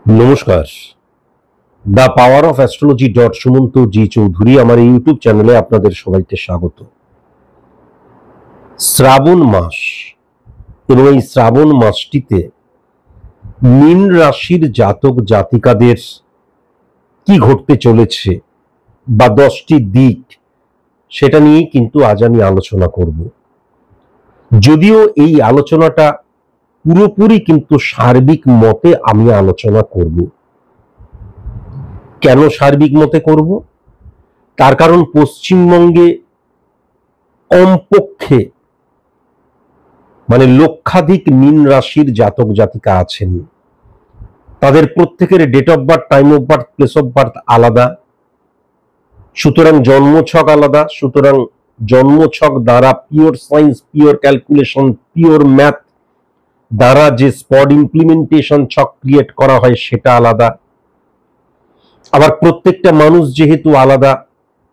নমস্কার। The power of astrology Sumanta G Chowdhury আমার এই ইউটিউব চ্যানেলে আপনাদের সবাইকে স্বাগত। শ্রাবণ মাস এবং এই শ্রাবণ মাসটিতে মীন রাশির জাতক জাতিকাদের কি ঘটতে চলেছে বা 10টি দিক, সেটা নিয়েই কিন্তু আজ আমি আলোচনা করব। যদিও এই আলোচনাটা পুরোপুরি কিন্তু সার্বিক মতে আমি আলোচনা করব। কেন সার্বিক মতে করব? তার কারণ পশ্চিমবঙ্গে কমপক্ষে লক্ষাধিক মীন রাশির জাতক জাতিকা আছেন। তাদের প্রত্যেকের date of birth, time of birth, place of birth আলাদা, সুতরাং জন্মছক আলাদা। সুতরাং জন্মছক দ্বারা pure science, pure calculation, pure math দ্বারা যে স্পট ইমপ্লিমেন্টেশন ছক ক্রিয়েট করা হয় সেটা আলাদা। আবার প্রত্যেকটা মানুষ যেহেতু আলাদা,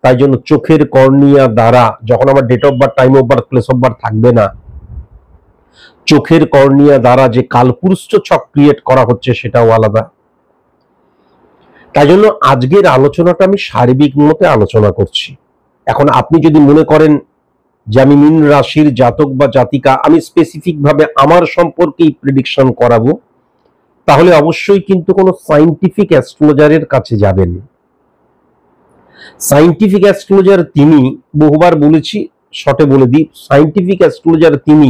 তাই জন্য চোখের কর্নিয়া দ্বারা, যখন আমার date of birth, time of birth, place of birth থাকবে না, চোখের কর্নিয়া দ্বারা যে কালপুরুষ ছক ক্রিয়েট করা হচ্ছে সেটাও আলাদা। তাই জন্য আজকের আলোচনাটা আমি সার্বিক মতে আলোচনা করছি। এখন আপনি যদি মনে করেন যে আমি মীন রাশির জাতক বা জাতিকা, আমি স্পেসিফিক ভাবে আমার সম্পর্কেই প্রেডিকশন করাবো, তাহলে অবশ্যই কিন্তু কোনো সায়েন্টিফিক অ্যাস্ট্রোলজারের কাছে যাবেন। সায়েন্টিফিক অ্যাস্ট্রোলজার তিনি, বহুবার বলেছি, শর্টে বলে দিই, সায়েন্টিফিক অ্যাস্ট্রোলজার তিনি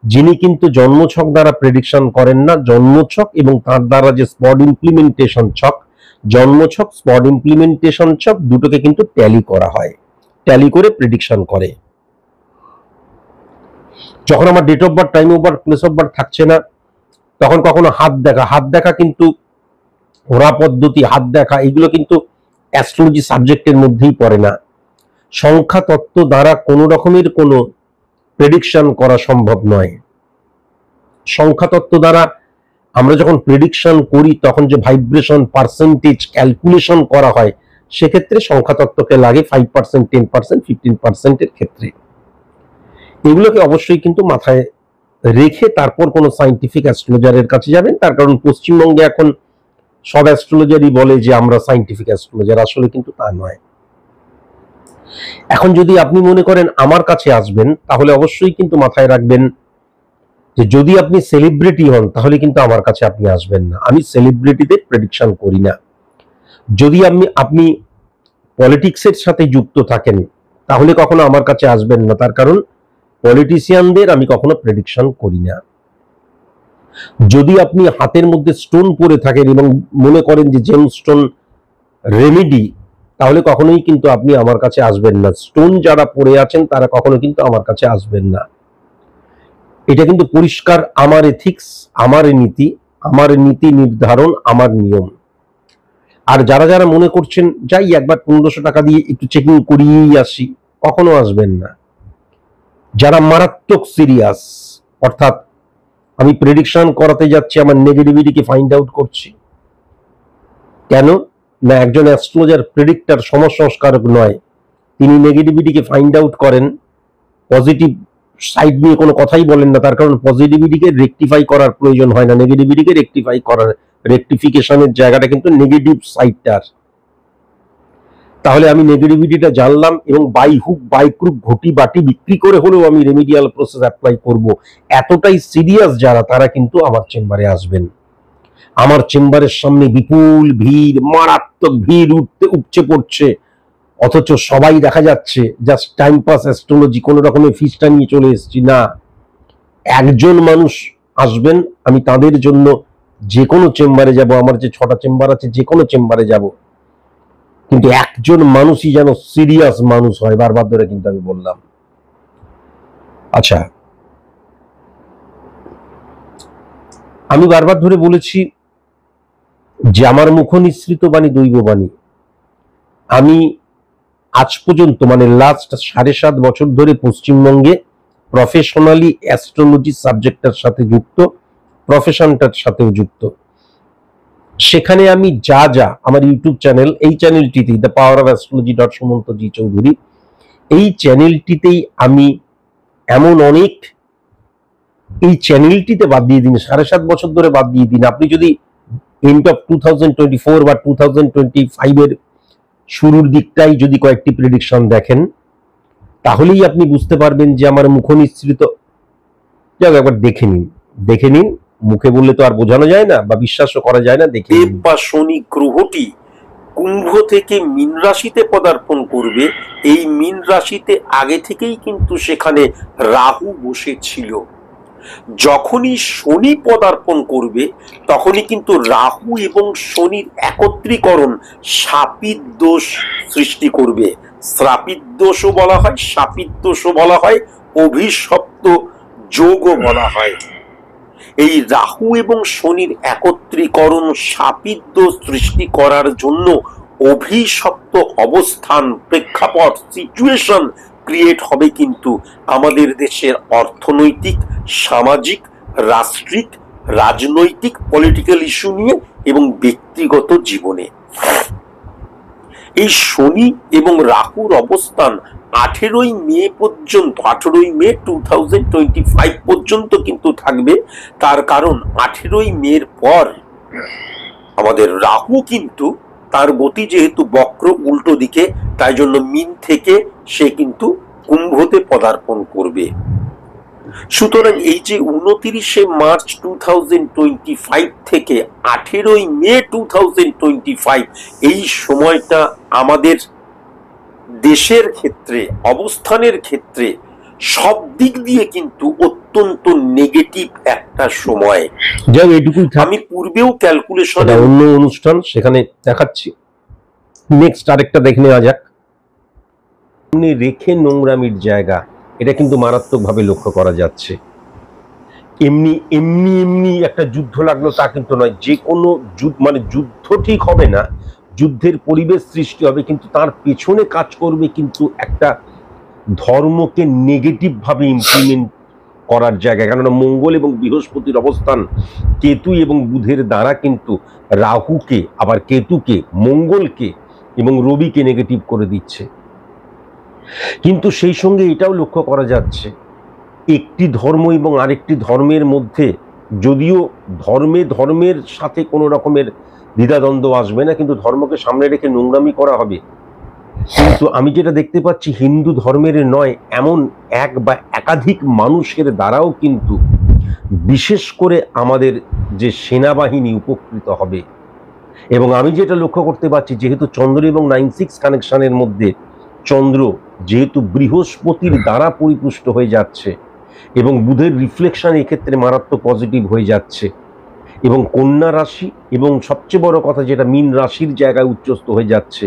যিনি কিন্তু জন্মছক দ্বারা প্রেডিকশন করেন না। জন্মছক এবং তার দ্বারা যে স্পট ইমপ্লিমেন্টেশন ছক, জন্মছক, স্পট ইমপ্লিমেন্টেশন ছক দুটোকে কিন্তু ট্যালি করা হয়, ট্যালি করে প্রেডিকশন করে। যখন আমার date of birth, time of birth, place of birth থাকছে না, তখন কখনো হাত দেখা কিন্তু ওরা পদ্ধতি, হাত দেখা, এগুলো কিন্তু অ্যাস্ট্রোলজি সাবজেক্টের মধ্যেই পড়ে না। সংখ্যা তত্ত্ব দ্বারা কোনো রকমের কোনো প্রেডিকশন করা সম্ভব নয়। সংখ্যা তত্ত্ব দ্বারা আমরা যখন প্রেডিকশন করি, তখন যে ভাইব্রেশন পার্সেন্টেজ ক্যালকুলেশন করা হয়, সেক্ষেত্রে সংখ্যা তত্ত্বকে লাগে 5%, 10%, 15% এর ক্ষেত্রে। এগুলোকে অবশ্যই কিন্তু মাথায় রেখে তারপর কোনো সায়েন্টিফিক অ্যাস্ট্রোলজারের কাছে যাবেন। তার কারণ পশ্চিমবঙ্গে এখন সব অ্যাস্ট্রোলজারই বলে যে আমরা সায়েন্টিফিক অ্যাস্ট্রোলজার, আসলে কিন্তু তা নয়। এখন যদি আপনি মনে করেন আমার কাছে আসবেন, তাহলে অবশ্যই কিন্তু মাথায় রাখবেন যে যদি আপনি সেলিব্রিটি হন, তাহলে কিন্তু আমার কাছে আপনি আসবেন না। আমি সেলিব্রিটিদের প্রেডিকশন করি না। যদি আপনি পলিটিক্সের সাথে যুক্ত থাকেন, তাহলে কখনো আমার কাছে আসবেন না। তার কারণ পলিটিশিয়ানদের আমি কখনো প্রেডিকশন করি না। যদি আপনি হাতের মধ্যে স্টোন পরে থাকেন এবং মনে করেন যে জেম স্টোন রেমেডি, তাহলে কখনোই কিন্তু আপনি আমার কাছে আসবেন না। স্টোন যারা পরে আছেন তারা কখনো কিন্তু আমার কাছে আসবেন না। এটা কিন্তু পরিষ্কার আমার এথিক্স, আমার নীতি নির্ধারণ, আমার নিয়ম। আর যারা যারা মনে করছেন যাই একবার 1500 টাকা দিয়ে একটু চেকিং করিয়েই আসি, কখনো আসবেন না। যারা মারাত্মক সিরিয়াস, অর্থাৎ আমি প্রেডিকশন করাতে যাচ্ছি, আমার নেগেটিভিটিকে ফাইন্ড আউট করছি, কেন না একজন অ্যাস্ট্রোলজার প্রেডিক্টর, সমাজসংস্কারক নয়। তিনি নেগেটিভিটিকে ফাইন্ড আউট করেন, পজিটিভ সাইড নিয়ে কোনো কথাই বলেন না। তার কারণ পজিটিভিটিকে রেকটিফাই করার প্রয়োজন হয় না, নেগেটিভিটিকে রেকটিফাই করার, রেকটিফিকেশনের জায়গাটা কিন্তু নেগেটিভ সাইডটার। তাহলে আমি নেগেটিভিটিটা জানলাম এবং বাই হুক বাই ক্রুক ঘটি বাটি বিক্রি করে হলেও আমি রেমিডিয়াল প্রসেস অ্যাপ্লাই করব। এতটাই সিরিয়াস যারা, তারা কিন্তু আমার চেম্বারে আসবেন। আমার চেম্বারের সামনে বিপুল ভিড়, মারাত্মক ভিড় উপচে পড়ছে, অথচ সবাই দেখা যাচ্ছে জাস্ট টাইম পাস অ্যাস্ট্রোলজি, কোনো রকমের ফিসটা নিয়ে চলে এসেছি না। একজন মানুষ আসবেন, আমি তাদের জন্য যে কোনো চেম্বারে যাব, আমার যে 6টা চেম্বার আছে যে কোনো চেম্বারে যাব, কিন্তু একজন মানুষই যেন সিরিয়াস মানুষ হয়, বারবার ধরে কিন্তু আমি বললাম। আচ্ছা, আমি বারবার ধরে বলেছি যে আমার মুখ নিঃসৃত বাণী দৈববাণী। আমি আজ পর্যন্ত লাস্ট 7.5 বছর ধরে পশ্চিমবঙ্গে প্রফেশনালি অ্যাস্ট্রোলজি সাবজেক্টের সাথে যুক্ত, প্রফেশনটার সাথেও যুক্ত। সেখানে আমি যা যা আমার ইউটিউব চ্যানেল, এই চ্যানেলটিতেই the power of astrology Sumanta G Chowdhury, এই চ্যানেলটিতেই আমি এমন অনেক, এই চ্যানেলটিতে বাদ দিয়ে দিন, 7.5 বছর ধরে বাদ দিয়ে দিন, আপনি যদি এন্ড অফ 2024 বা 2025 এর শুরুর দিকটাই যদি কয়েকটি প্রেডিকশন দেখেন, তাহলেই আপনি বুঝতে পারবেন যে আমার মুখ নিঃসৃত, যাক একবার দেখে নিন, মুখে বললে তো আর বোঝানো যায় না বা বিশ্বাসও করা যায় না। দেখে দেব বা শনি গ্রহটি কুম্ভ থেকে মীন রাশিতে পদার্পণ করবে। এই মীন রাশিতে আগে থেকেই কিন্তু সেখানে রাহু বসেছিল। যখনই শনি পদার্পণ করবে তখনই কিন্তু রাহু এবং শনির একত্রীকরণ শাপিত দোষ সৃষ্টি করবে। শ্রাপিত দোষও বলা হয়, শাপিত দোষও বলা হয়, অভিশপ্ত যোগও বলা হয়। এই রাহু এবং শনির একত্রীকরণ শাপিত দোষ সৃষ্টি করার জন্য অভিশপ্ত অবস্থান, প্রেক্ষাপট, সিচুয়েশন ক্রিয়েট হবে কিন্তু আমাদের দেশের অর্থনৈতিক, সামাজিক, রাষ্ট্রিক, রাজনৈতিক, পলিটিক্যাল ইস্যু নিয়ে এবং ব্যক্তিগত জীবনে। এই শনি এবং রাহুর অবস্থান 18ই মে পর্যন্ত, 18ই মে 2025 পর্যন্ত কিন্তু থাকবে। তার কারণ 18ই মের পর আমাদের রাহু কিন্তু তার গতি যেহেতু বক্র উল্টো দিকে, তাই জন্য মীন থেকে সে কিন্তু কুম্ভতে পদার্পণ করবে। সুতরাং এই যে 29শে মার্চ 2025 থেকে 18ই মে 2025 এই সময়টা আমাদের দেশের ক্ষেত্রে, অবস্থানের ক্ষেত্রে সব দিক দিয়ে কিন্তু অত্যন্ত নেগেটিভ একটা সময়। যাক এইটুকুই, আমি পূর্বেও ক্যালকুলেশন, অন্য অনুষ্ঠান সেখানে দেখাচ্ছি। নেক্সট আরেকটা দেখে নেওয়া যাক। রেখে নোংরামির জায়গা, এটা কিন্তু মারাত্মকভাবে লক্ষ্য করা যাচ্ছে। এমনি এমনি এমনি একটা যুদ্ধ লাগলো তা কিন্তু নয়। যে কোনো মানে যুদ্ধ ঠিক হবে না, যুদ্ধের পরিবেশ সৃষ্টি হবে, কিন্তু তার পেছনে কাজ করবে কিন্তু একটা ধর্মকে নেগেটিভ ভাবে ইমপ্লিমেন্ট করার জায়গায়। কেননা মঙ্গল এবং বৃহস্পতির অবস্থান কেতু এবং বুধের দ্বারা কিন্তু রাহুকে, আবার কেতুকে, মঙ্গলকে এবং রবিকে নেগেটিভ করে দিচ্ছে। কিন্তু সেই সঙ্গে এটাও লক্ষ্য করা যাচ্ছে, একটি ধর্ম এবং আরেকটি ধর্মের মধ্যে যদিও ধর্মের সাথে কোনো রকমের দ্বিধাদ্বন্দ্ব আসবে না, কিন্তু ধর্মকে সামনে রেখে নোংরামি করা হবে। কিন্তু আমি যেটা দেখতে পাচ্ছি, হিন্দু ধর্মের নয় এমন এক বা একাধিক মানুষের দ্বারাও কিন্তু বিশেষ করে আমাদের যে সেনাবাহিনী উপকৃত হবে। এবং আমি যেটা লক্ষ্য করতে পারছি, যেহেতু চন্দ্র এবং 9-6 কানেকশনের মধ্যে চন্দ্র যেহেতু বৃহস্পতির দ্বারা পরিপুষ্ট হয়ে যাচ্ছে এবং বুধের রিফ্লেকশন এক্ষেত্রে মারাত্মক পজিটিভ হয়ে যাচ্ছে, এবং কন্যা রাশি এবং সবচেয়ে বড় কথা যেটা মীন রাশির জায়গায় উচ্চস্থ হয়ে যাচ্ছে,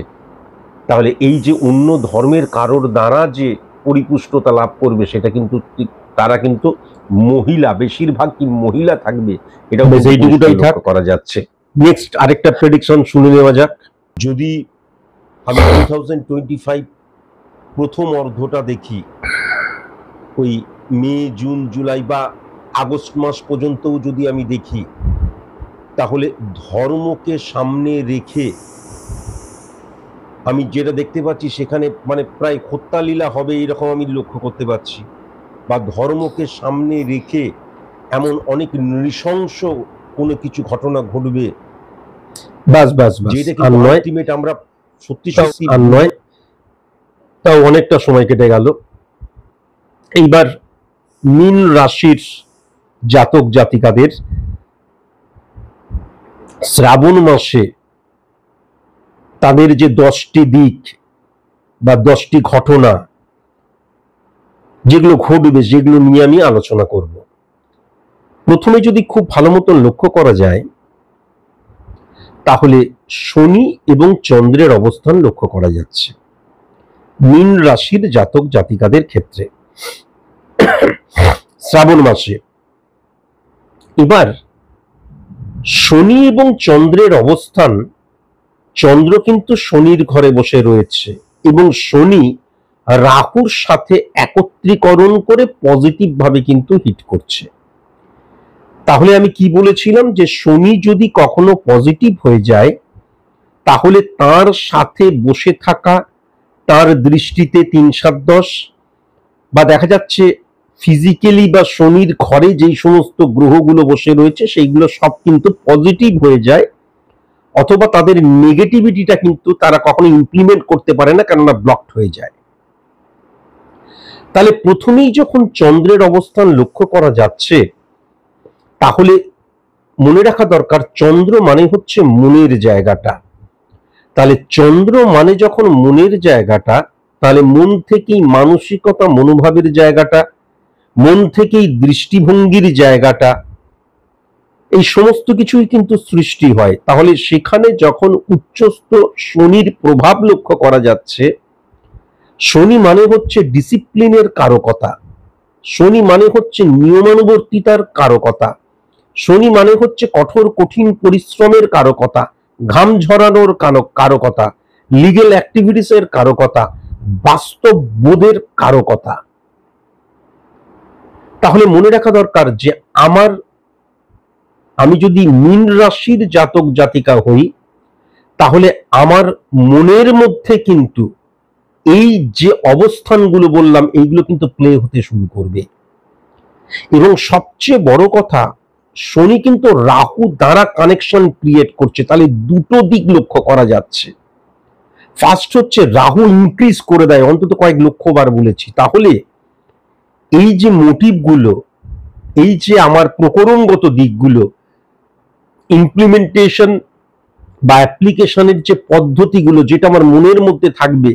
তাহলে এই যে অন্য ধর্মের কারোর দ্বারা যে পরিপুষ্টতা লাভ করবে সেটা কিন্তু তারা কিন্তু মহিলা, বেশিরভাগ কি মহিলা থাকবে, এটা এইটুকুটাই লক্ষ্য করা যাচ্ছে। নেক্সট আরেকটা প্রেডিকশন শুনে নেওয়া যাক। যদি আমি 2025 প্রথম অর্ধটা দেখি, ওই মে, জুন, জুলাই বা আগস্ট মাস পর্যন্তও যদি আমি দেখি, তাহলে ধর্মকে সামনে রেখে আমি যেটা দেখতে পাচ্ছি সেখানে মানে প্রায় হত্যালীলা হবে এরকম আমি লক্ষ্য করতে পারছি, বা ধর্মকে সামনে রেখে এমন অনেক নৃশংস কোনো কিছু ঘটনা ঘটবে। যেটা কিন্তু আলটিমেট আমরা সত্যি সত্যি আর নয়, তাও অনেকটা সময় কেটে গেল। এইবার মীন রাশির জাতক জাতিকাদের শ্রাবণ মাসে তাদের যে 10টি দিক বা 10টি ঘটনা যেগুলো ঘটবে, যেগুলো নিয়ে আমি আলোচনা করব। প্রথমে যদি খুব ভালো মতন লক্ষ্য করা যায়, তাহলে শনি এবং চন্দ্রের অবস্থান লক্ষ্য করা যাচ্ছে মীন রাশির জাতক জাতিকাদের ক্ষেত্রে শ্রাবণ মাসে। এবার শনি এবং চন্দ্রের অবস্থান, চন্দ্র কিন্তু শনির ঘরে বসে রয়েছে এবং শনি রাহুর সাথে একত্রীকরণ করে পজিটিভ ভাবে কিন্তু হিট করছে। তাহলে আমি কি বলেছিলাম, যে শনি যদি কখনো পজিটিভ হয়ে যায় তাহলে তার সাথে বসে থাকা, তার দৃষ্টিতে 3-7-10 বা দেখা যাচ্ছে ফিজিক্যালি বা শনির ঘরে যেই সমস্ত গ্রহগুলো বসে রয়েছে সেইগুলো সব কিন্তু পজিটিভ হয়ে যায় অথবা তাদের নেগেটিভিটিটা কিন্তু তারা কখনো ইমপ্লিমেন্ট করতে পারে না, কেননা ব্লকড হয়ে যায়। তাহলে প্রথমেই যখন চন্দ্রের অবস্থান লক্ষ্য করা যাচ্ছে, তাহলে মনে রাখা দরকার চন্দ্র মানে হচ্ছে মনের জায়গাটা। তাহলে চন্দ্র মানে যখন মনের জায়গাটা, তাহলে মন থেকেই মানসিকতা মনোভাবের জায়গাটা, মন থেকেই দৃষ্টিভঙ্গির জায়গাটা, এই সমস্ত কিছুই কিন্তু সৃষ্টি হয়। তাহলে সেখানে যখন উচ্চস্থ শনির প্রভাব লক্ষ্য করা যাচ্ছে, শনি মানে হচ্ছে ডিসিপ্লিনের কারকতা, শনি মানে হচ্ছে নিয়মানুবর্তিতার কারকতা, শনি মানে হচ্ছে কঠোর কঠিন পরিশ্রমের কারকতা, ঘাম ঝরানোর কারকতা, লিগেল অ্যাক্টিভিটিসের কারকতা, বাস্তব বোধের কারকতা। তাহলে মনে রাখা দরকার যে আমি যদি মীন রাশির জাতক জাতিকা হই, তাহলে আমার মনের মধ্যে কিন্তু এই যে অবস্থানগুলো বললাম এইগুলো কিন্তু প্লে হতে শুরু করবে। এবং সবচেয়ে বড় কথা, শনি কিন্তু রাহু দ্বারা কানেকশন ক্রিয়েট করছে। তাহলে দুটো দিক লক্ষ্য করা যাচ্ছে। ফার্স্ট হচ্ছে রাহু ইনক্রিজ করে দেয়, অন্তত কয়েক লক্ষবার বলেছি। তাহলে এই যে মোটিভগুলো, এই যে আমার প্রকরণগত দিকগুলো, ইমপ্লিমেন্টেশন বা অ্যাপ্লিকেশনের যে পদ্ধতিগুলো, যেটা আমার মনের মধ্যে থাকবে,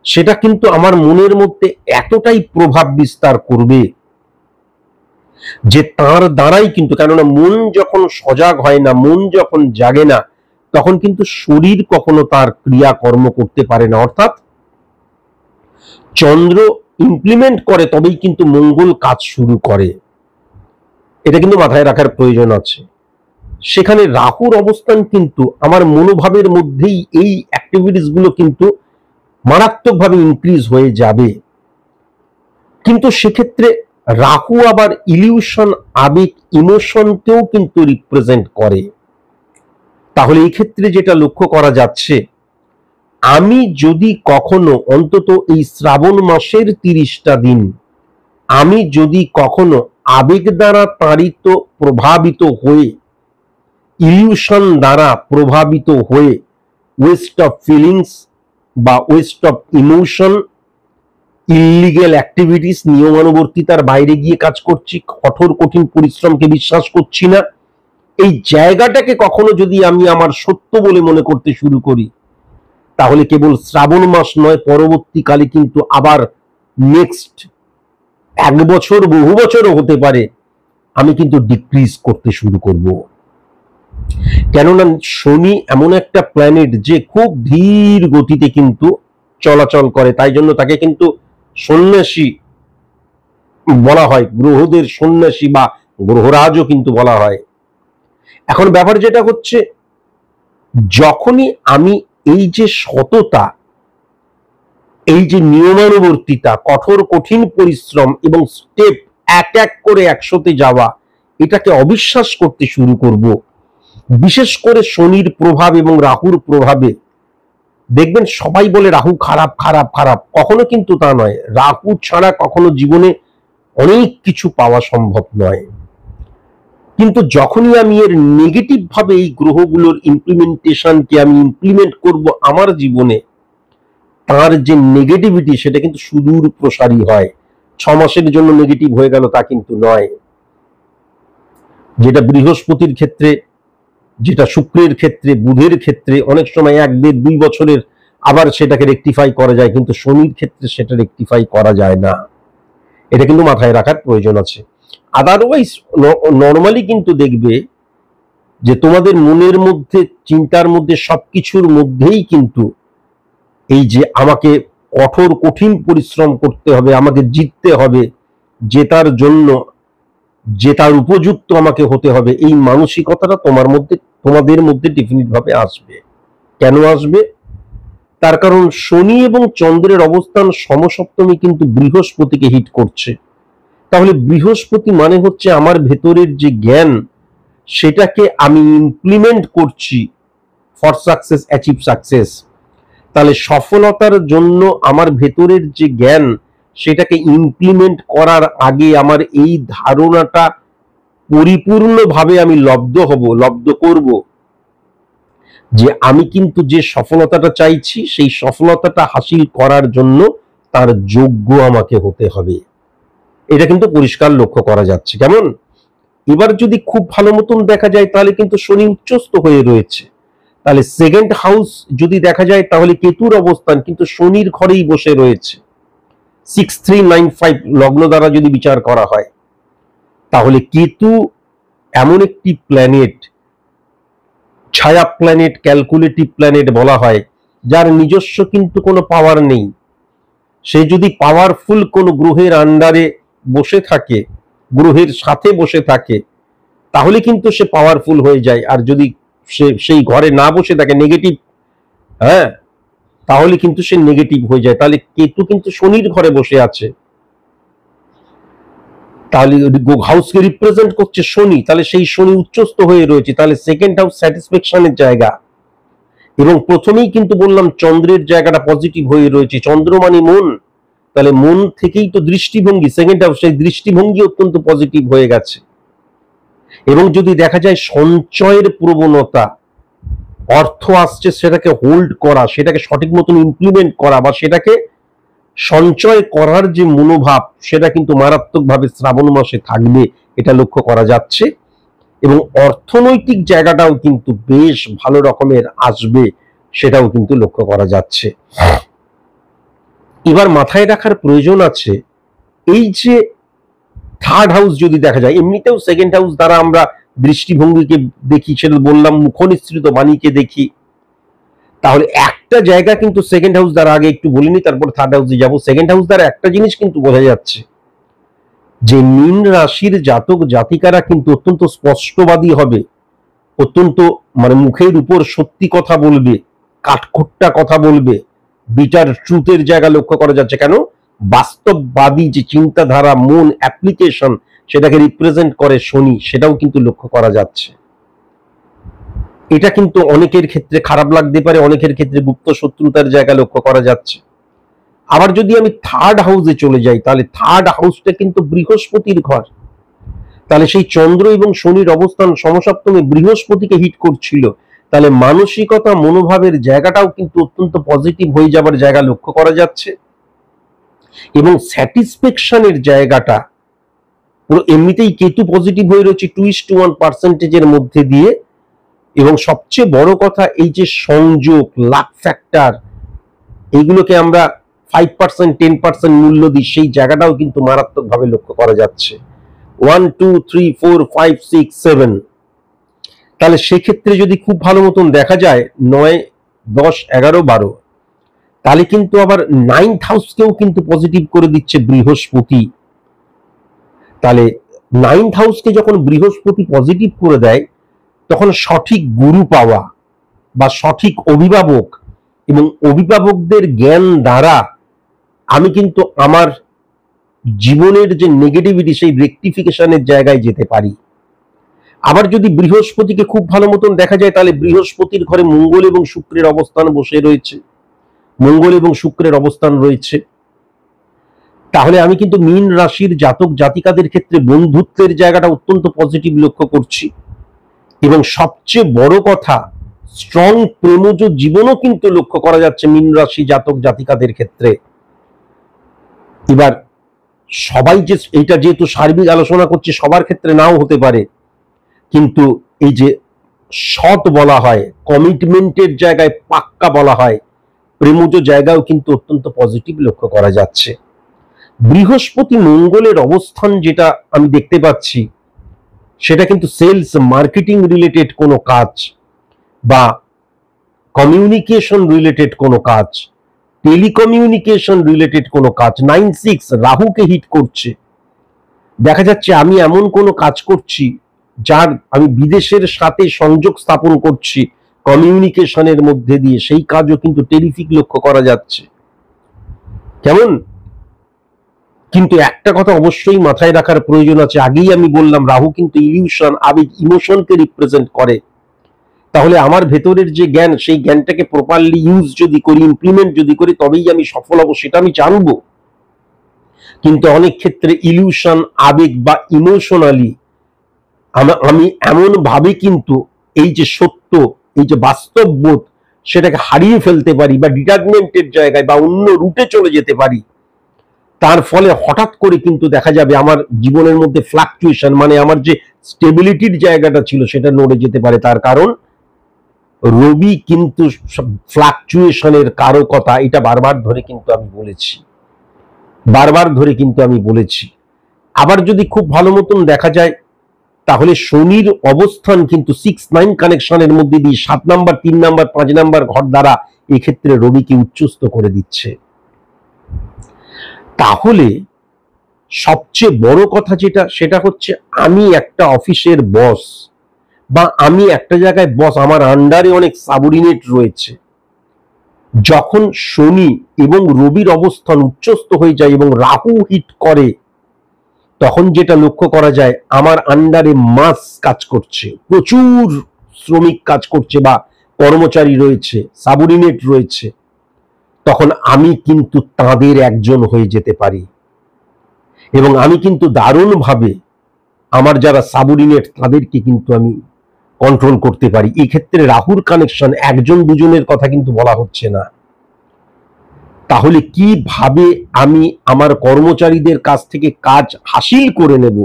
সেটা কিন্তু আমার মনের মধ্যে এতটাই প্রভাব বিস্তার করবে যে তার দ্বারাই কিন্তু, কেননা মন যখন সজাগ হয় না, মন যখন জাগে না, তখন কিন্তু শরীর কখনো তার ক্রিয়াকর্ম করতে পারে না। অর্থাৎ চন্দ্র ইমপ্লিমেন্ট করে তবেই কিন্তু মঙ্গল কাজ শুরু করে, এটা কিন্তু মাথায় রাখার প্রয়োজন আছে। সেখানে রাহুর অবস্থান কিন্তু আমার মনোভাবের মধ্যেই এই অ্যাক্টিভিটিস গুলো কিন্তু মারাত্মকভাবে ইনক্রিজ হয়ে যাবে। কিন্তু সেক্ষেত্রে রাহু আবার ইলিউশন, আবেগ, ইমোশনকেও কিন্তু রিপ্রেজেন্ট করে। তাহলে এই ক্ষেত্রে যেটা লক্ষ্য করা যাচ্ছে, আমি যদি কখনো অন্তত এই শ্রাবণ মাসের 30টা দিন আমি যদি কখনো আবেগ দ্বারা তাড়িত, প্রভাবিত হয়ে, ইলিউশন দ্বারা প্রভাবিত হয়ে, ওয়েস্ট অফ ফিলিংস বা waste of emotion, illegal activities, নিয়মানুবর্তিতার বাইরে গিয়ে কাজ করছি, কঠোর কঠিন পরিশ্রমকে বিশ্বাস করছি না, এই জায়গাটাকে কখনো যদি আমি আমার সত্য বলে মনে করতে শুরু করি, তাহলে কেবল শ্রাবণ মাস নয়, পরবর্তীকালে কিন্তু আবার নেক্সট 1 বছর, বহু বছরও হতে পারে, আমি কিন্তু ডিক্রিজ করতে শুরু করব। কেননা শনি এমন একটা প্ল্যানেট যে খুব ধীর গতিতে কিন্তু চলাচল করে, তাই জন্য তাকে কিন্তু সন্ন্যাসী বলা হয়, গ্রহদের সন্ন্যাসী বা গ্রহরাজও কিন্তু বলা হয়। এখন ব্যাপার যেটা হচ্ছে, যখনই আমি এই যে সততা, এই যে নিয়মানুবর্তিতা, কঠোর কঠিন পরিশ্রম এবং স্টেপ এক এক করে 100তে যাওয়া, এটাকে অবিশ্বাস করতে শুরু করব, বিশেষ করে শনির প্রভাব এবং রাহুর প্রভাবে, দেখবেন সবাই বলে রাহু খারাপ খারাপ খারাপ, কখনো কিন্তু তা নয়। রাহু ছাড়া কখনো জীবনে অনেক কিছু পাওয়া সম্ভব নয়। কিন্তু যখনই আমি এর নেগেটিভ ভাবে এই গ্রহগুলোর ইমপ্লিমেন্টেশনকে আমি ইমপ্লিমেন্ট করব আমার জীবনে, তার যে নেগেটিভিটি সেটা কিন্তু সুদূর প্রসারী হয়। 6 মাসের জন্য নেগেটিভ হয়ে গেল তা কিন্তু নয়। যেটা বৃহস্পতির ক্ষেত্রে, যেটা শুক্রের ক্ষেত্রে, বুধের ক্ষেত্রে অনেক সময় 1, 1.5, 2 বছরের আবার সেটাকে রেকটিফাই করা যায়, কিন্তু শনির ক্ষেত্রে সেটা রেকটিফাই করা যায় না। এটা কিন্তু মাথায় রাখার প্রয়োজন আছে। আদারওয়াইজ নর্মালি কিন্তু দেখবে যে তোমাদের মনের মধ্যে, চিন্তার মধ্যে, সবকিছুর মধ্যেই কিন্তু এই যে আমাকে কঠোর কঠিন পরিশ্রম করতে হবে, আমাকে জিততে হবে, জেতার জন্য জেতার উপযুক্ত আমাকে হতে হবে, এই মানসিকতাটা তোমাদের মধ্যে ডেফিনিট ভাবে আসবে। কেন আসবে? তার কারণ শনি এবং চন্দ্রের অবস্থান সমসপ্তমী কিন্তু বৃহস্পতিকে হিট করছে। তাহলে বৃহস্পতি মানে হচ্ছে আমার ভেতরের যে জ্ঞান, সেটাকে আমি ইমপ্লিমেন্ট করছি ফর সাকসেস, অ্যাচিভ সাকসেস। তাহলে সফলতার জন্য আমার ভেতরের যে জ্ঞান, সেটাকে ইমপ্লিমেন্ট করার আগে আমার এই ধারণাটা পরিপূর্ণভাবে আমি লব্ধ করব, যে আমি কিন্তু যে সফলতাটা চাইছি সেই সফলতাটা হাসিল করার জন্য তার যোগ্য আমাকে হতে হবে। এটা কিন্তু পরিষ্কার লক্ষ্য করা যাচ্ছে। কেমন? এবার যদি খুব ভালো মতন দেখা যায় তাহলে কিন্তু শনি উচ্চস্থ হয়ে রয়েছে, তাহলে সেকেন্ড হাউস যদি দেখা যায় তাহলে কেতুর অবস্থান কিন্তু শনির ঘরেই বসে রয়েছে। 6395 লগ্ন দ্বারা যদি বিচার করা হয় তাহলে কেতু এমন একটি প্ল্যানেট, ছায়া প্ল্যানেট, ক্যালকুলেটিভ প্ল্যানেট বলা হয়, যার নিজস্ব কিন্তু কোনো পাওয়ার নেই। সে যদি পাওয়ারফুল কোনো গ্রহের আন্ডারে বসে থাকে, গ্রহের সাথে বসে থাকে, তাহলে কিন্তু সে পাওয়ারফুল হয়ে যায়। আর যদি সে সেই ঘরে না বসে থাকে, নেগেটিভ, হ্যাঁ, তাহলে কিন্তু সে নেগেটিভ হয়ে যায়। তাহলে কেতু কিন্তু শনির ঘরে বসে আছে, তাহলে হাউসকে রিপ্রেজেন্ট করছে শনি, তাহলে সেই শনি উচ্চস্থ হয়ে রয়েছে, তাহলে সেকেন্ড হাউস স্যাটিসফ্যাকশনের জায়গা। এবং প্রথমেই কিন্তু বললাম চন্দ্রের জায়গাটা পজিটিভ হয়ে রয়েছে, চন্দ্র মানে মন, তাহলে মন থেকেই তো দৃষ্টিভঙ্গি, সেকেন্ড হাউস, সেই দৃষ্টিভঙ্গি অত্যন্ত পজিটিভ হয়ে গেছে। এবং যদি দেখা যায় সঞ্চয়ের প্রবণতা, অর্থ আসছে সেটাকে হোল্ড করা, সেটাকে সঠিক মতন ইমপ্লিমেন্ট করা, বা সেটাকে সঞ্চয় করার যে মনোভাব, সেটা কিন্তু মারাত্মকভাবে শ্রাবণ মাসে থাকবে, এটা লক্ষ্য করা যাচ্ছে। এবং অর্থনৈতিক জায়গাটাও কিন্তু বেশ ভালো রকমের আসবে, সেটাও কিন্তু লক্ষ্য করা যাচ্ছে। এবার মাথায় রাখার প্রয়োজন আছে, এই যে থার্ড হাউস যদি দেখা যায়, এমনিতেও সেকেন্ড হাউস দ্বারা আমরা দৃষ্টিভঙ্গিকে দেখি, সেটা বললাম, মুখনিসৃত বাণীকে দেখি। তাহলে একটা জায়গা কিন্তু সেকেন্ড হাউস দ্বারা, আগে একটু বলিনি তারপর থার্ড হাউসে যাব, সেকেন্ড হাউস দ্বারা একটা জিনিস কিন্তু বোঝা যাচ্ছে যে মীন রাশির জাতক জাতিকারা কিন্তু অত্যন্ত স্পষ্টবাদী হবে, অত্যন্ত মানে মুখের উপর সত্যি কথা বলবে, কাঠখোট্টা কথা বলবে, বিটার ট্রুথের জায়গা লক্ষ্য করা যাচ্ছে। কেন? বাস্তববাদী যে চিন্তাধারা, মন, অ্যাপ্লিকেশন, সেটাকে রিপ্রেজেন্ট করে শনি, সেটাও কিন্তু লক্ষ্য করা যাচ্ছে। এটা কিন্তু অনেকের ক্ষেত্রে খারাপ লাগতে পারে, অনেকের ক্ষেত্রে গুপ্ত শত্রুতার জায়গা লক্ষ্য করা যাচ্ছে। আবার যদি আমি থার্ড হাউসে চলে যাই, তাহলে থার্ড হাউসটা কিন্তু বৃহস্পতির ঘর, তাহলে সেই চন্দ্র এবং শনির অবস্থান সমসপ্তমে বৃহস্পতিকে হিট করছিল, তাহলে মানসিকতা, মনোভাবের জায়গাটাও কিন্তু অত্যন্ত পজিটিভ হয়ে যাবার জায়গা লক্ষ্য করা যাচ্ছে। এবং স্যাটিসফ্যাকশনের জায়গাটা পুরো এমনিতেই কেতু পজিটিভ হয়ে রয়েছে 2:1% মধ্যে দিয়ে। এবং সবচেয়ে বড় কথা, এই যে সংযোগ, লাক ফ্যাক্টর, এইগুলোকে আমরা 5% 10% মূল্য দিই, সেই জায়গাটাও কিন্তু মারাত্মকভাবে লক্ষ্য করা যাচ্ছে। 1 2 3 4 5 6 7, তাহলে সেক্ষেত্রে যদি খুব ভালো মতন দেখা যায় 9 10 11 12, তাহলে কিন্তু আবার 9th হাউসকেও কিন্তু পজিটিভ করে দিচ্ছে বৃহস্পতি। তাহলে 9th হাউসকে যখন বৃহস্পতি পজিটিভ করে দেয়, তখন সঠিক গুরু পাওয়া বা সঠিক অভিভাবক এবং অভিভাবকদের জ্ঞান দ্বারা আমি কিন্তু আমার জীবনের যে নেগেটিভিটি, সেই রেকটিফিকেশনের জায়গায় যেতে পারি। আবার যদি বৃহস্পতিকে খুব ভালো মতন দেখা যায়, তাহলে বৃহস্পতির ঘরে মঙ্গল এবং শুক্রের অবস্থান বসে রয়েছে, মঙ্গল এবং শুক্রের অবস্থান রয়েছে। তাহলে আমি কিন্তু মীন রাশির জাতক জাতিকাদের ক্ষেত্রে বন্ধুত্বের জায়গাটা অত্যন্ত পজিটিভ লক্ষ্য করছি। এবং সবচেয়ে বড় কথা, স্ট্রং প্রেমজ জীবনও কিন্তু লক্ষ্য করা যাচ্ছে মীন রাশি জাতক জাতিকাদের ক্ষেত্রে। এবার সবাই যে, এটা যেহেতু সার্বিক আলোচনা করছে, সবার ক্ষেত্রে নাও হতে পারে, কিন্তু এই যে সৎ বলা হয়, কমিটমেন্টের জায়গায় পাক্কা বলা হয়, প্রেমজ জায়গাও কিন্তু অত্যন্ত পজিটিভ লক্ষ্য করা যাচ্ছে। বৃহস্পতি মঙ্গলের অবস্থান যেটা আমি দেখতে পাচ্ছি, সেটা কিন্তু সেলস মার্কেটিং রিলেটেড কোনো কাজ, বা কমিউনিকেশন রিলেটেড কোনো কাজ, টেলিকমিউনিকেশন রিলেটেড কোনো কাজ। 9-6 রাহুকে হিট করছে, দেখা যাচ্ছে আমি এমন কোনো কাজ করছি যার আমি বিদেশের সাথে সংযোগ স্থাপন করছি কমিউনিকেশনের মধ্যে দিয়ে, সেই কাজও কিন্তু টেরিফিক লক্ষ্য করা যাচ্ছে। কেমন? কিন্তু একটা কথা অবশ্যই মাথায় রাখার প্রয়োজন আছে, আগেই আমি বললাম রাহু কিন্তু ইলিউশন, আবেগ, ইমোশনকে রিপ্রেজেন্ট করে। তাহলে আমার ভেতরের যে জ্ঞান, সেই জ্ঞানটাকে প্রপারলি ইউজ যদি করি, ইমপ্লিমেন্ট যদি করি, তবেই আমি সফল হব, সেটা আমি জানবো। কিন্তু অনেক ক্ষেত্রে ইলিউশন, আবেগ বা ইমোশনালি আমি এমন ভাবে কিন্তু এই যে সত্য, এই যে বাস্তব বোধ সেটাকে হারিয়ে ফেলতে পারি, বা ডিটাচমেন্টের জায়গায় বা অন্য রুটে চলে যেতে পারি, তার ফলে হঠাৎ করে কিন্তু দেখা যাবে আমার জীবনের মধ্যে ফ্লাকচুয়েশন, মানে আমার যে স্টেবিলিটির জায়গাটা ছিল সেটা নড়ে যেতে পারে। তার কারণ রবি কিন্তু ফ্লাকচুয়েশনের কারকতা, এটা বারবার ধরে কিন্তু আমি বলেছি। আবার যদি খুব ভালো মতন দেখা যায় তাহলে শনির অবস্থান কিন্তু 6-9 কানেকশনের মধ্যে দিয়ে 7 নাম্বার, 3 নাম্বার, 5 নাম্বার ঘর দ্বারা এক্ষেত্রে রবিকে উচ্চস্থ করে দিচ্ছে। তাহলে সবচেয়ে বড় কথা সেটা হচ্ছে, আমি একটা অফিসের বস বা আমি একটা জায়গায় বস, আমার আন্ডারে অনেক সাবঅর্ডিনেট রয়েছে। যখন শনি এবং রবির অবস্থান উচ্চস্থ হয়ে যায় এবং রাহু হিট করে, তখন যেটা লক্ষ্য করা যায়, আমার আন্ডারে মাস কাজ করছে, প্রচুর শ্রমিক কাজ করছে বা কর্মচারী রয়েছে, সাবঅর্ডিনেট রয়েছে। তখন আমি কিন্তু তাদের একজন হয়ে যেতে পারি এবং আমি কিন্তু দারুণভাবে আমার যারা সাবঅর্ডিনেট তাদেরকে কিন্তু আমি কন্ট্রোল করতে পারি। এই ক্ষেত্রে রাহুর কানেকশন একজন দুজনের কথা কিন্তু বলা হচ্ছে না। তাহলে কিভাবে আমি আমার কর্মচারীদের কাছ থেকে কাজ হাসিল করে নেব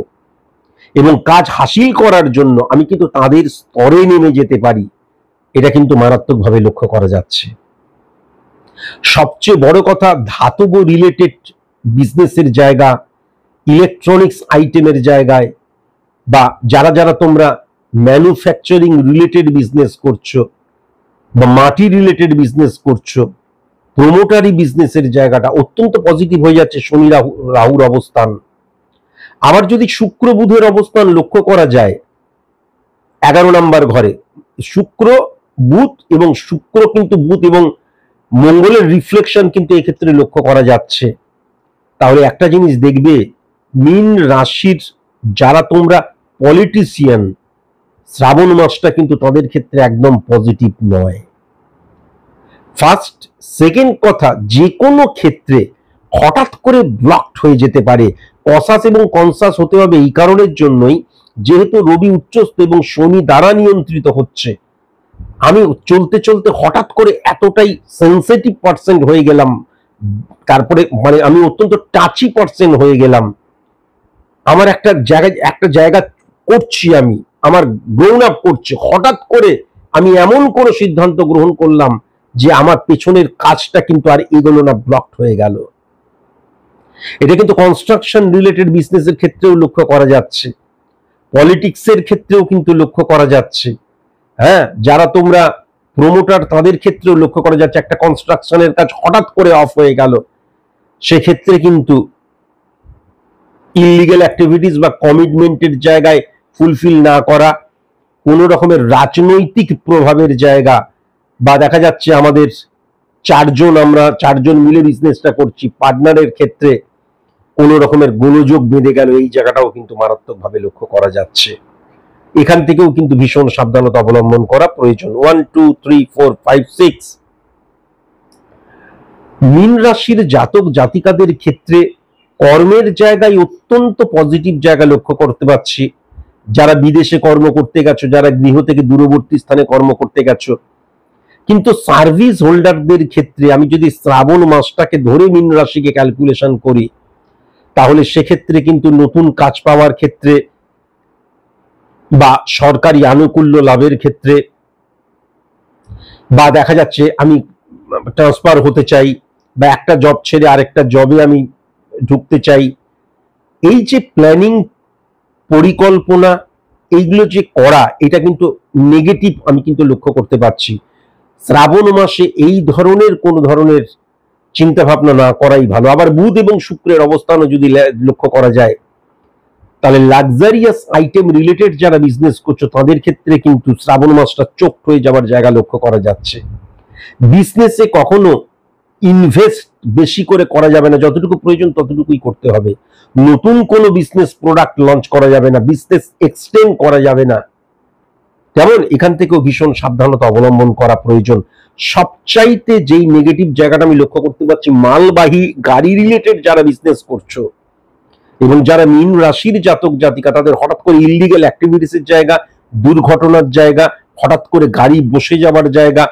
এবং কাজ হাসিল করার জন্য আমি কিন্তু তাদের স্তরে নেমে যেতে পারি, এটা কিন্তু মারাত্মকভাবে লক্ষ্য করা যাচ্ছে। সবচেয়ে বড় কথা, ধাতব রিলেটেড বিজনেসের জায়গা, ইলেকট্রনিক্স আইটেমের জায়গায়, বা যারা তোমরা ম্যানুফ্যাকচারিং রিলেটেড বিজনেস করছো বা মাটি রিলেটেড বিজনেস করছো, প্রমোটারি বিজনেসের জায়গাটা অত্যন্ত পজিটিভ হয়ে যাচ্ছে শনি রাহুর অবস্থান। আবার যদি শুক্র বুধের অবস্থান লক্ষ্য করা যায় 11 নাম্বার ঘরে, শুক্র বুধ এবং মঙ্গলের রিফ্লেকশন কিন্তু এক্ষেত্রে লক্ষ্য করা যাচ্ছে। তাহলে একটা জিনিস দেখবে, মীন রাশির যারা তোমরা পলিটিশিয়ান, শ্রাবণ মাসটা কিন্তু তাদের ক্ষেত্রে একদম পজিটিভ নয়। ফার্স্ট, সেকেন্ড কথা, যে কোনো ক্ষেত্রে হঠাৎ করে ব্লকড হয়ে যেতে পারে। কসাস এবং কনসাস হতে হবে এই কারণের জন্যই, যেহেতু রবি উচ্চস্থ এবং শনি দ্বারা নিয়ন্ত্রিত হচ্ছে। আমি চলতে চলতে হঠাৎ করে এতটাই সেন্সিটিভ পার্সেন্ট হয়ে গেলাম, তারপরে মানে আমি অত্যন্ত টাচি পার্সেন্ট হয়ে গেলাম। আমার একটা জায়গা করছি, আমি আমার গ্রোন আপ করছে, হঠাৎ করে আমি এমন কোনো সিদ্ধান্ত গ্রহণ করলাম যে আমার পেছনের কাজটা কিন্তু আর এগোলো না, ব্লকড হয়ে গেল। এটা কিন্তু কনস্ট্রাকশন রিলেটেড বিজনেসের ক্ষেত্রেও লক্ষ্য করা যাচ্ছে, পলিটিক্সের ক্ষেত্রেও কিন্তু লক্ষ্য করা যাচ্ছে। হ্যাঁ, যারা তোমরা প্রমোটার তাদের ক্ষেত্রেও লক্ষ্য করা যাচ্ছে, একটা কনস্ট্রাকশনের কাজ হঠাৎ করে অফ হয়ে গেল, সেক্ষেত্রে কিন্তু ইলিগাল অ্যাক্টিভিটিস বা কমিটমেন্টের জায়গায় ফুলফিল না করা, কোন রকমের রাজনৈতিক প্রভাবের জায়গা, বা দেখা যাচ্ছে আমাদের আমরা চারজন মিলে বিজনেসটা করছি, পার্টনারের ক্ষেত্রে কোন রকমের গোলযোগ বেঁধে গেল, এই জায়গাটাও কিন্তু মারাত্মকভাবে লক্ষ্য করা যাচ্ছে। এখান থেকেও কিন্তু ভীষণ সাবধানতা অবলম্বন করা প্রয়োজন। 1 2 3 4 5 6 মীন রাশির জাতক জাতিকাদের ক্ষেত্রে কর্মের জায়গায় অত্যন্ত পজিটিভ জায়গা লক্ষ্য করতে পারছি। যারা বিদেশে কর্ম করতে গেছো, যারা গৃহ থেকে দূরবর্তী স্থানে কর্ম করতে গেছো, কিন্তু সার্ভিস হোল্ডারদের ক্ষেত্রে আমি যদি শ্রাবণ মাসটাকে ধরে মীন রাশিকে ক্যালকুলেশন করি, তাহলে সেক্ষেত্রে কিন্তু নতুন কাজ পাওয়ার ক্ষেত্রে বা সরকারি আনুকূল্য লাভের ক্ষেত্রে, বা দেখা যাচ্ছে আমি ট্রান্সফার হতে চাই বা একটা জব ছেড়ে আরেকটা জবে আমি ঢুকতে চাই, এই যে প্ল্যানিং, পরিকল্পনা, এইগুলো যে করা, এটা কিন্তু নেগেটিভ আমি কিন্তু লক্ষ্য করতে পারছি। শ্রাবণ মাসে এই ধরনের কোন ধরনের চিন্তা ভাবনা না করাই ভালো। আবার বুধ এবং শুক্রের অবস্থানও যদি লক্ষ্য করা যায়, তাহলে লাক্সারিয়াস আইটেম রিলেটেড যারা বিজনেস করছো তাদের ক্ষেত্রে কিন্তু শ্রাবণ মাসটা চোখ হয়ে যাওয়ার জায়গা লক্ষ্য করা যাচ্ছে। বিজনেসে কখনো ইনভেস্ট বেশি করে করা যাবে না, যতটুকু প্রয়োজন ততটুকুই করতে হবে। নতুন কোনো বিজনেস প্রোডাক্ট লঞ্চ করা যাবে না, বিজনেস এক্সটেন্ড করা যাবে না। যেমন এখান থেকেও ভীষণ সাবধানতা অবলম্বন করা প্রয়োজন। সবচাইতে যেই নেগেটিভ জায়গাটা আমি লক্ষ্য করতে পারছি, মালবাহী গাড়ি রিলেটেড যারা বিজনেস করছো এবং যারা মীন রাশির জাতক জাতিকা, তাদের হঠাৎ করে ইলিগাল অ্যাক্টিভিটিসের জায়গা, দুর্ঘটনার জায়গা, হঠাৎ করে গাড়ি বসে যাবার জায়গা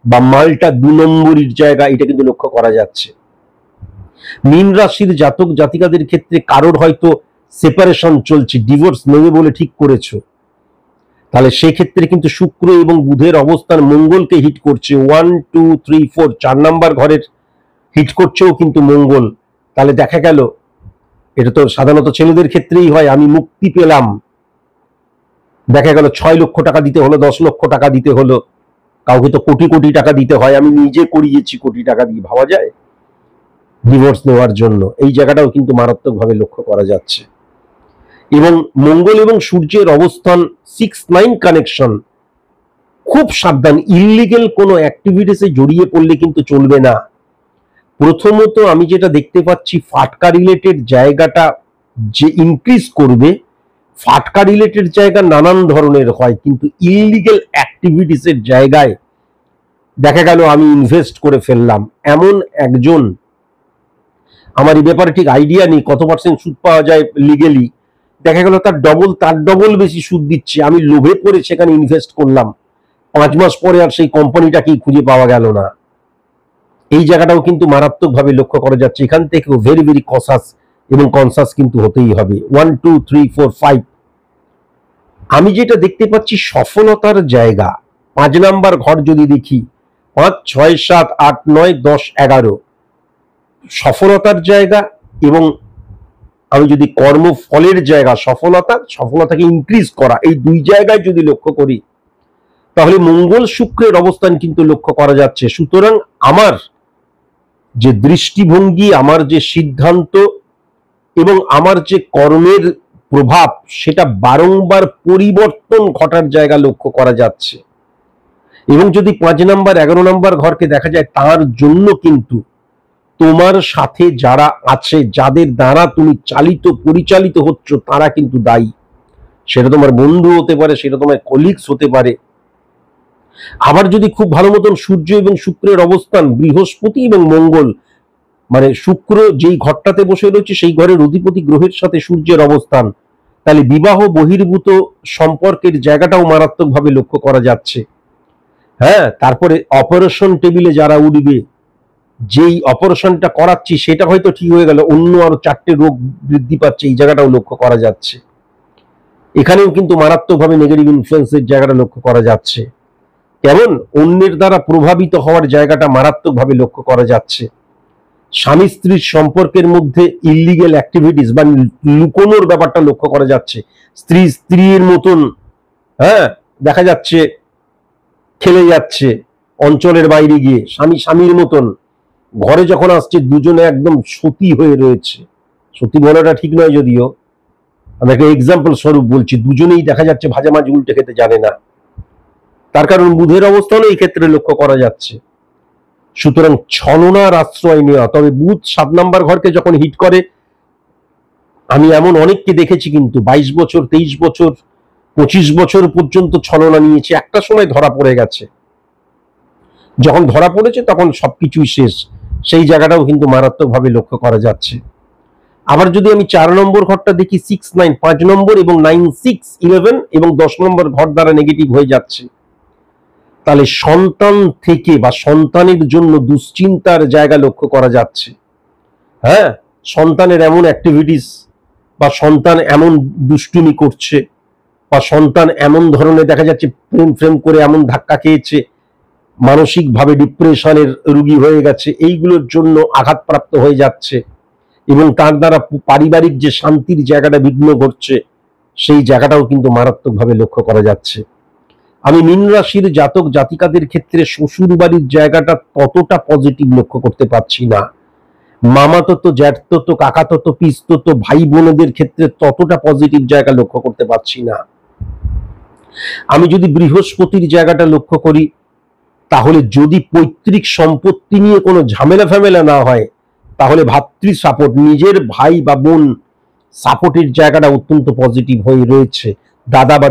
বা মালটা 2 নম্বরের জায়গা, এটা কিন্তু লক্ষ্য করা যাচ্ছে। মীন রাশির জাতক জাতিকাদের ক্ষেত্রে কারোর হয়তো সেপারেশন চলছে, ডিভোর্স নেবে বলে ঠিক করেছো, তাহলে সেক্ষেত্রে কিন্তু শুক্র এবং বুধের অবস্থান মঙ্গলকে হিট করছে। 1 2 3 4 4 নাম্বার ঘরের হিট করছেও কিন্তু মঙ্গল। তাহলে দেখা গেল, এটা তো সাধারণত ছেলেদের ক্ষেত্রেই হয়, আমি মুক্তি পেলাম, দেখা গেল 6 লক্ষ টাকা দিতে হলো, 10 লক্ষ টাকা দিতে হলো, কাউকে তো কোটি কোটি টাকা দিতে হয়, আমি নিজে করিয়েছি কোটি টাকা দিয়ে, ভাবা যায় ডিভোর্স নেওয়ার জন্য। এই জায়গাটাও কিন্তু মারাত্মকভাবে লক্ষ্য করা যাচ্ছে। এবং মঙ্গল এবং সূর্যের অবস্থান 6-9 কানেকশন, খুব সাবধান, ইললিগেল কোনো অ্যাক্টিভিটিসে জড়িয়ে পড়লে কিন্তু চলবে না। প্রথমত আমি যেটা দেখতে পাচ্ছি, ফাটকা রিলেটেড জায়গাটা যে ইনক্রিজ করবে, ফাটকা রিলেটেড জায়গা নানান ধরনের হয়, কিন্তু ইললিগেল অ্যাক্টিভিটিসের জায়গায় দেখা গেল আমি ইনভেস্ট করে ফেললাম, এমন একজন, আমার এই ব্যাপারে ঠিক আইডিয়া নেই কত পার্সেন্ট সুদ পাওয়া যায় লিগেলি, দেখা গেল তার ডবল বেশি সুদ দিচ্ছে, আমি লোভে পড়ে সেখানে ইনভেস্ট করলাম, 5 মাস পরে আর সেই কোম্পানিটাকেই খুঁজে পাওয়া গেল না। এই জায়গাটাও কিন্তু মারাত্মকভাবে লক্ষ্য করা যাচ্ছে। এখান থেকেও ভেরি ভেরি কসাস এবং কনসাস কিন্তু হতেই হবে। 1 2 3 4 5 আমি যেটা দেখতে পাচ্ছি সফলতার জায়গা, 5 নাম্বার ঘর যদি দেখি, 5 6 7 8 9 10 11 সফলতার জায়গা, এবং আমি যদি কর্মফলের জায়গা, সফলতাকে ইনক্রিজ করা, এই দুই জায়গায় যদি লক্ষ্য করি, তাহলে মঙ্গল শুক্রের অবস্থান কিন্তু লক্ষ্য করা যাচ্ছে। সুতরাং আমার যে দৃষ্টিভঙ্গি, আমার যে সিদ্ধান্ত এবং আমার যে কর্মের প্রভাব, সেটা বারংবার পরিবর্তন ঘটার জায়গা লক্ষ্য করা যাচ্ছে। এবং যদি 5 নাম্বার 11 নাম্বার ঘরকে দেখা যায়, তার জন্য কিন্তু তোমার সাথে যারা আছে, যাদের দ্বারা তুমি পরিচালিত হচ্ছ, তারা কিন্তু দায়ী। সেটা তোমার বন্ধু হতে পারে, সেটা তোমার কলিগস হতে পারে। আবার যদি খুব ভালো মতন সূর্য এবং শুক্রের অবস্থান, বৃহস্পতি এবং মঙ্গল, মানে শুক্র যেই ঘরটাতে বসে রয়েছে সেই ঘরের অধিপতি গ্রহের সাথে সূর্যের অবস্থান, তাহলে বিবাহ বহির্ভূত সম্পর্কের জায়গাটাও মারাত্মকভাবে লক্ষ্য করা যাচ্ছে। হ্যাঁ, তারপরে অপারেশন টেবিলে যারা উঠবে, যেই অপারেশনটা করাচ্ছি সেটা হয়তো ঠিক হয়ে গেল, অন্য আরো 4টে রোগ বৃদ্ধি পাচ্ছে, এই জায়গাটাও লক্ষ্য করা যাচ্ছে। এখানেও কিন্তু মারাত্মকভাবে নেগেটিভ ইনফ্লুয়েন্সের জায়গাটা লক্ষ্য করা যাচ্ছে। কেমন অন্যের দ্বারা প্রভাবিত হওয়ার জায়গাটা মারাত্মকভাবে লক্ষ্য করা যাচ্ছে। স্বামী স্ত্রীর সম্পর্কের মধ্যে ইললিগেল অ্যাক্টিভিটিস বা লুকোনোর ব্যাপারটা লক্ষ্য করা যাচ্ছে। স্ত্রীর মতন, হ্যাঁ, দেখা যাচ্ছে খেলে যাচ্ছে অঞ্চলের বাইরে গিয়ে, স্বামীর মতন ঘরে যখন আসছে দুজনে একদম সতী হয়ে রয়েছে। সতী বলাটা ঠিক নয়, যদিও আমি একটা এক্সাম্পল স্বরূপ বলছি, দুজনেই দেখা যাচ্ছে ভাজা মাছ উল্টে খেতে জানে না। তার কারণ বুধের অবস্থানও এই ক্ষেত্রে লক্ষ্য করা যাচ্ছে। সুতরাং ছলনার আশ্রয় নেওয়া। তবে বুধ 7 নাম্বার ঘরকে যখন হিট করে, আমি এমন অনেককে দেখেছি কিন্তু 22 বছর 23 বছর 25 বছর পর্যন্ত ছলনা নিয়েছে, একটা সময় ধরা পড়ে গেছে। যখন ধরা পড়েছে তখন সবকিছুই শেষ। সেই জায়গাটাও কিন্তু মারাত্মকভাবে লক্ষ্য করা যাচ্ছে। আবার যদি আমি 4 নম্বর ঘরটা দেখি, 6 9 5 নম্বর এবং 9 6 11 এবং 10 নম্বর ঘর দ্বারা নেগেটিভ হয়ে যাচ্ছে, তাহলে সন্তান থেকে বা সন্তানের জন্য দুশ্চিন্তার জায়গা লক্ষ্য করা যাচ্ছে। হ্যাঁ, সন্তানের এমন অ্যাক্টিভিটিস বা সন্তান এমন দুষ্টুমি করছে বা সন্তান এমন ধরনের দেখা যাচ্ছে প্রেম করে এমন ধাক্কা খেয়েছে, মানসিকভাবে ডিপ্রেশনের রোগী হয়ে গেছে, এইগুলোর জন্য আঘাতপ্রাপ্ত হয়ে যাচ্ছে এবং তার দ্বারা পারিবারিক যে শান্তির জায়গাটা বিঘ্ন ঘটছে, সেই জায়গাটাও কিন্তু মারাত্মকভাবে লক্ষ্য করা যাচ্ছে। আমি মীন রাশির জাতক জাতিকাদের ক্ষেত্রে শ্বশুর বাড়ির জায়গাটা ততটা পজিটিভ লক্ষ্য করতে পারছি না। মামাতো, জ্যাঠতো, কাকাতো, পিস্ততো, ভাই বোনদের ক্ষেত্রে ততটা পজিটিভ জায়গা লক্ষ্য করতে পারছি না। আমি যদি বৃহস্পতির জায়গাটা লক্ষ্য করি, তাহলে যদি পৈতৃক সম্পত্তি নিয়ে কোনো ঝামেলা ফ্যামেলা না হয়, তাহলে ভাতৃ সাপোর্ট, নিজের ভাই বা বোন সাপোর্টের জায়গাটা অত্যন্ত পজিটিভ হয়ে রয়েছে দাদা বা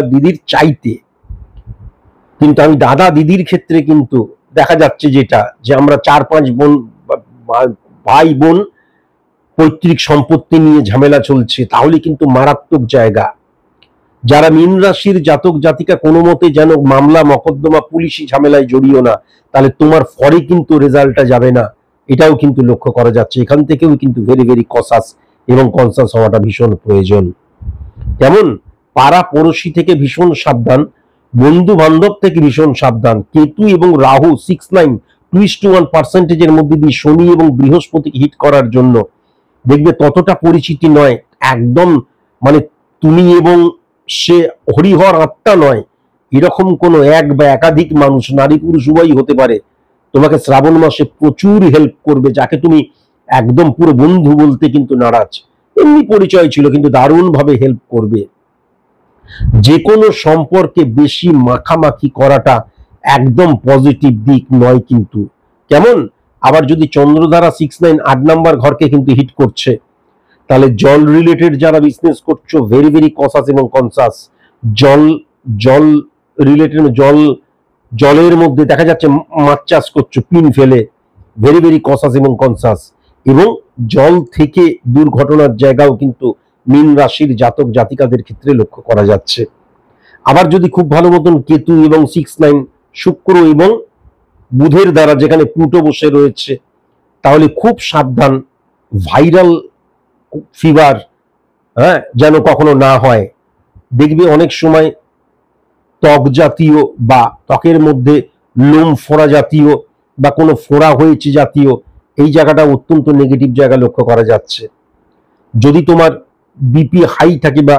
দিদির চাইতে। কিন্তু আমি দাদা দিদির ক্ষেত্রে কিন্তু দেখা যাচ্ছে যেটা, যে আমরা 4-5 বোন ভাই বোন পৈতৃক সম্পত্তি নিয়ে ঝামেলা চলছে, তাহলে কিন্তু মারাত্মক জায়গা। যারা মীন রাশির জাতক জাতিকা কোনো মতে যেন মামলা মকদ্দমা পুলিশি ঝামেলায় জড়িও না, তাহলে তোমার ফরে কিন্তু রেজাল্টটা যাবে না, এটাও কিন্তু লক্ষ্য করা যাচ্ছে। এখান থেকেও কিন্তু ভেরি ভেরি কসাস এবং কনসাস হওয়াটা ভীষণ প্রয়োজন। কেমন? পাড়া পড়োশি থেকে ভীষণ সাবধান, বন্ধু বান্ধব থেকে ভীষণ সাবধান। কেতু এবং রাহু 6-9 2:1% মধ্যে দিয়ে শনি এবং বৃহস্পতিকে হিট করার জন্য দেখবে ততটা পরিচিতি নয়, একদম মানে তুমি এবং সে হরিহর আত্মা নয়, এরকম কোনো এক বা একাধিক মানুষ, নারী পুরুষ উভয়ই হতে পারে, তোমাকে শ্রাবণ মাসে প্রচুর হেল্প করবে, যাকে তুমি একদম পুরো বন্ধু বলতে কিন্তু নারাজ, এমনি পরিচয় ছিল কিন্তু দারুণ ভাবে হেল্প করবে। যে কোনো সম্পর্কে বেশি মাখামাখি করাটা একদম পজিটিভ দিক নয় কিন্তু। কেমন? আবার যদি চন্দ্রধারা 6-9 8 নাম্বার ঘরকে কিন্তু হিট করছে, তাহলে জল রিলেটেড যারা বিজনেস করছো ভেরি ভেরি কসাস এবং কনসাস। জল রিলেটেড জলের মধ্যে দেখা যাচ্ছে মাছ চাষ করছো পিন ফেলে, ভেরি ভেরি কসাস এবং কনসাস। এবং জল থেকে দুর্ঘটনার জায়গাও কিন্তু মীন রাশির জাতক জাতিকাদের ক্ষেত্রে লক্ষ্য করা যাচ্ছে। আবার যদি খুব ভালো মতন কেতু এবং 6-9 শুক্র এবং বুধের দ্বারা যেখানে প্লুটো বসে রয়েছে, তাহলে খুব সাবধান, ভাইরাল ফিভার যেন কখনো না হয়। দেখবে অনেক সময় ত্বক জাতীয় বা ত্বকের মধ্যে লোম ফোড়া জাতীয় বা কোনো ফোড়া হয়েছে জাতীয়, এই জায়গাটা অত্যন্ত নেগেটিভ জায়গা লক্ষ্য করা যাচ্ছে। যদি তোমার বিপি হাই থাকে বা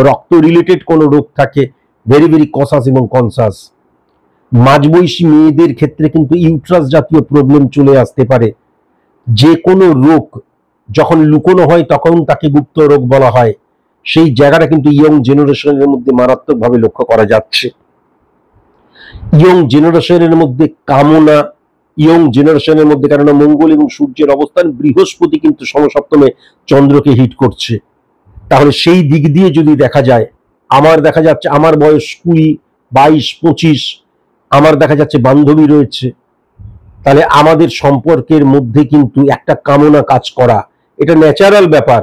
রক্ত রিলেটেড কোনো রোগ থাকে, ভেরি ভেরি কসাস এবং কনসাস। মাঝবয়সী মেয়েদের ক্ষেত্রে কিন্তু ইউট্রাস জাতীয় প্রবলেম চলে আসতে পারে। যে কোনো রোগ যখন লুকোনো হয় তখন তাকে গুপ্ত রোগ বলা হয়, সেই জায়গাটা কিন্তু ইয়ং জেনারেশনের মধ্যে মারাত্মকভাবে লক্ষ্য করা যাচ্ছে। ইয়ং জেনারেশনের মধ্যে কামনা, ইয়ং জেনারেশনের মধ্যে, কেননা মঙ্গল এবং সূর্যের অবস্থান, বৃহস্পতি কিন্তু সমসপ্তমে চন্দ্রকে হিট করছে, তাহলে সেই দিক দিয়ে যদি দেখা যায়, আমার দেখা যাচ্ছে আমার বয়স 20, 22, 25, আমার দেখা যাচ্ছে বান্ধবী রয়েছে, তাহলে আমাদের সম্পর্কের মধ্যে কিন্তু একটা কামনা কাজ করা, এটা ন্যাচারাল ব্যাপার।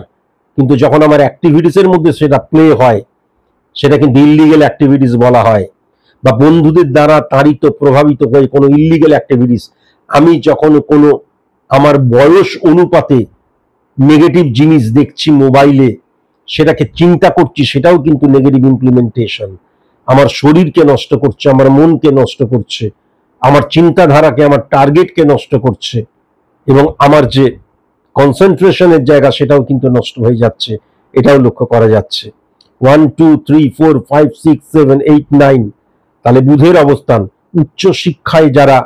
কিন্তু যখন আমার অ্যাক্টিভিটিসের মধ্যে সেটা প্লে হয়, সেটা কিন্তু ইল্লিগেল অ্যাক্টিভিটিস বলা হয়। বা বন্ধুদের দ্বারা তাড়িত প্রভাবিত হয়ে কোনো ইল্লিগেল অ্যাক্টিভিটিস, আমি যখন কোনো আমার বয়স অনুপাতে নেগেটিভ জিনিস দেখছি মোবাইলে, সেটাকে চিন্তা করছি, সেটাও কিন্তু নেগেটিভ ইমপ্লিমেন্টেশন। আমার শরীরকে নষ্ট করছে, আমার মনকে নষ্ট করছে, আমার চিন্তাধারাকে, আমার টার্গেটকে নষ্ট করছে, এবং আমার যে কনসেন্ট্রেশনের জায়গা সেটাও কিন্তু নষ্ট হয়ে যাচ্ছে, এটাও লক্ষ্য করা যাচ্ছে। 1 2 3 4 5 6 7 8 9, তাহলে বুধের অবস্থান, উচ্চ শিক্ষায় যারা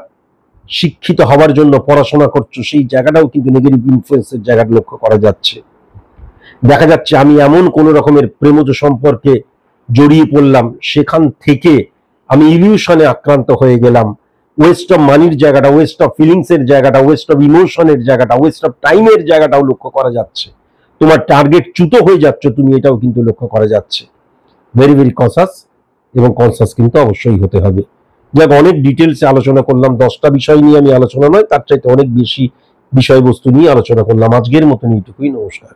শিক্ষিত হওয়ার জন্য পড়াশোনা করছো, সেই জায়গাটাও কিন্তু নেগেটিভ ইনফ্লুয়েন্সের জায়গাটা লক্ষ্য করা যাচ্ছে। দেখা যাচ্ছে আমি এমন কোন রকমের প্রেমজ সম্পর্কে জড়িয়ে পড়লাম, সেখান থেকে আমি ইলিউশনে আক্রান্ত হয়ে গেলাম, ওয়েস্ট অফ মানির জায়গাটা, ওয়েস্ট অফ ফিলিংস এর জায়গাটা, ওয়েস্ট অফ ইমোশনের জায়গাটা, ওয়েস্ট অফ টাইমের জায়গাটাও লক্ষ্য করা যাচ্ছে। তোমার টার্গেট চ্যুত হয়ে যাচ্ছে তুমি, এটাও কিন্তু লক্ষ্য করা যাচ্ছে। ভেরি ভেরি কনসাস এবং কনসাস কিন্তু অবশ্যই হতে হবে। যাক, অনেক ডিটেলসে আলোচনা করলাম, 10টা বিষয় নিয়ে আমি আলোচনা নয়, তার চাইতে অনেক বেশি বিষয়বস্তু নিয়ে আলোচনা করলাম। আজকের মতন এইটুকুই, নমস্কার।